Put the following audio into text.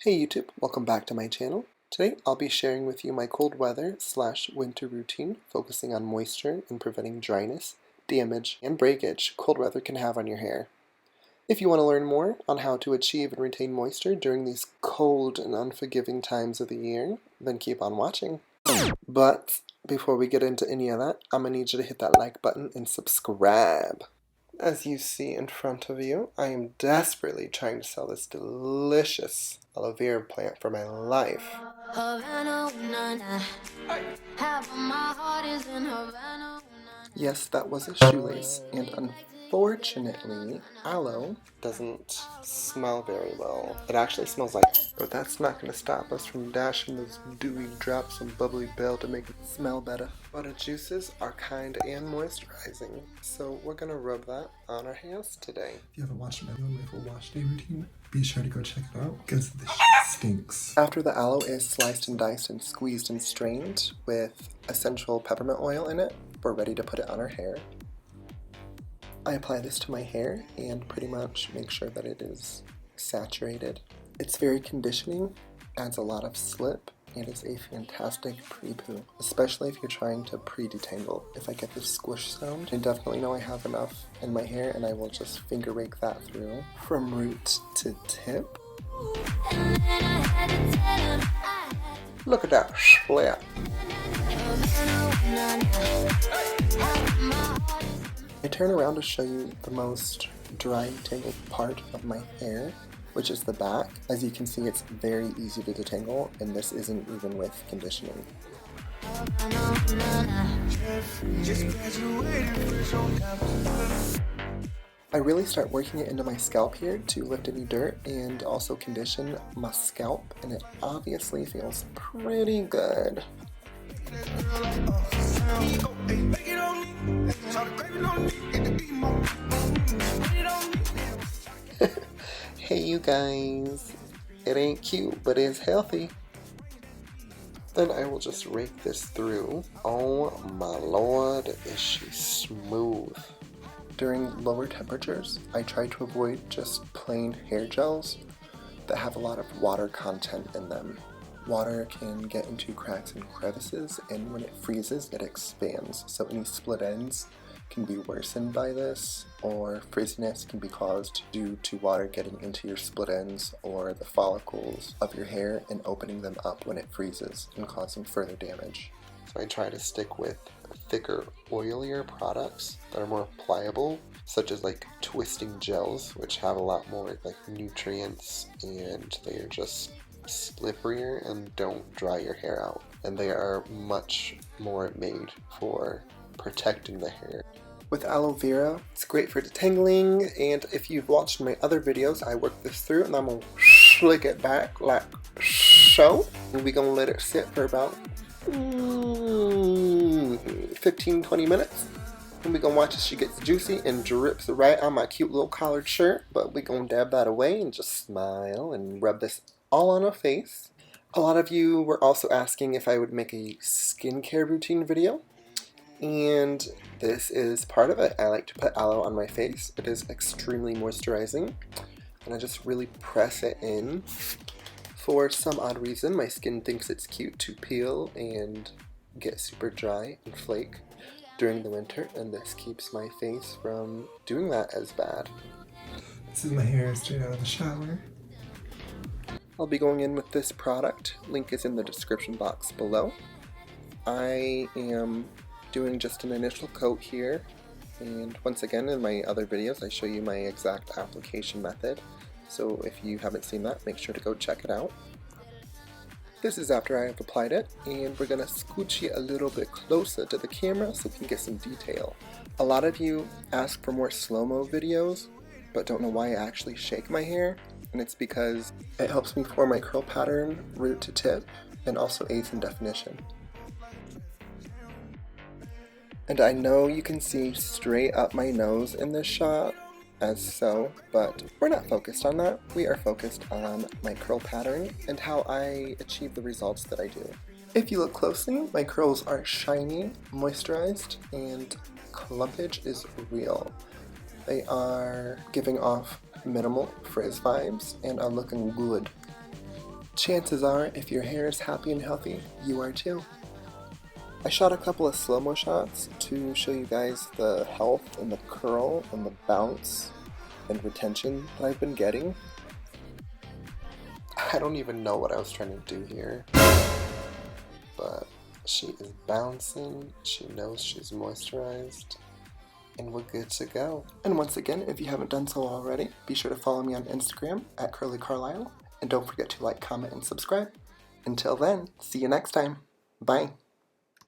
Hey YouTube, welcome back to my channel. Today I'll be sharing with you my cold weather / winter routine focusing on moisture and preventing dryness, damage, and breakage cold weather can have on your hair. If you want to learn more on how to achieve and retain moisture during these cold and unforgiving times of the year, then keep on watching. But before we get into any of that, I'm going to need you to hit that like button and subscribe. As you see in front of you, I am desperately trying to sell this delicious aloe vera plant for my life. Yes, that was a shoelace, and unfortunately, aloe doesn't smell very well. It actually smells like, but that's not going to stop us from dashing those dewy drops of bubbly bell to make it smell better. But the juices are kind and moisturizing, so we're going to rub that on our hands today. If you haven't watched my full wash day routine, be sure to go check it out because this shit stinks. After the aloe is sliced and diced and squeezed and strained with essential peppermint oil in it, we're ready to put it on our hair. I apply this to my hair and pretty much make sure that it is saturated. It's very conditioning, adds a lot of slip, and is a fantastic pre-poo, especially if you're trying to pre-detangle. If I get this squish sound, I definitely know I have enough in my hair and I will just finger rake that through from root to tip. Look at that split. I turn around to show you the most dry tangled part of my hair, which is the back. As you can see, it's very easy to detangle, and this isn't even with conditioning. I really start working it into my scalp here to lift any dirt and also condition my scalp, and it obviously feels pretty good. Hey you guys, it ain't cute, but it's healthy. Then I will just rake this through. Oh my lord, is she smooth. During lower temperatures, I try to avoid just plain hair gels that have a lot of water content in them. Water can get into cracks and crevices, and when it freezes, it expands. So any split ends can be worsened by this, or frizziness can be caused due to water getting into your split ends or the follicles of your hair and opening them up when it freezes and causing further damage. So I try to stick with thicker, oilier products that are more pliable, such as like twisting gels, which have a lot more like nutrients, and they are just slipperier and don't dry your hair out, and they are much more made for protecting the hair. With aloe vera, it's great for detangling, and if you've watched my other videos, I work this through and I'm gonna slick it back like so, and we're gonna let it sit for about 15-20 minutes, and we're gonna watch as she gets juicy and drips right on my cute little collared shirt. But we're gonna dab that away and just smile and rub this all on our face. A lot of you were also asking if I would make a skincare routine video, and this is part of it. I like to put aloe on my face. It is extremely moisturizing, and I just really press it in. For some odd reason, my skin thinks it's cute to peel and get super dry and flake during the winter, and this keeps my face from doing that as bad. This is my hair straight out of the shower. I'll be going in with this product. Link is in the description box below. I am doing just an initial coat here, and once again in my other videos I show you my exact application method, so if you haven't seen that, make sure to go check it out. This is after I have applied it, and we're gonna scooch it a little bit closer to the camera so we can get some detail. A lot of you ask for more slow-mo videos, but don't know why I actually shake my hair, and it's because it helps me form my curl pattern root to tip, and also aids in definition. And I know you can see straight up my nose in this shot, as so, but we're not focused on that. We are focused on my curl pattern and how I achieve the results that I do. If you look closely, my curls are shiny, moisturized, and clumpage is real. They are giving off minimal frizz vibes and are looking good. Chances are, if your hair is happy and healthy, you are too. I shot a couple of slow-mo shots to show you guys the health and the curl and the bounce and retention that I've been getting. I don't even know what I was trying to do here, but she is bouncing, she knows she's moisturized, and we're good to go. And once again, if you haven't done so already, be sure to follow me on Instagram at CurlyCarlisle, and don't forget to like, comment, and subscribe. Until then, see you next time. Bye.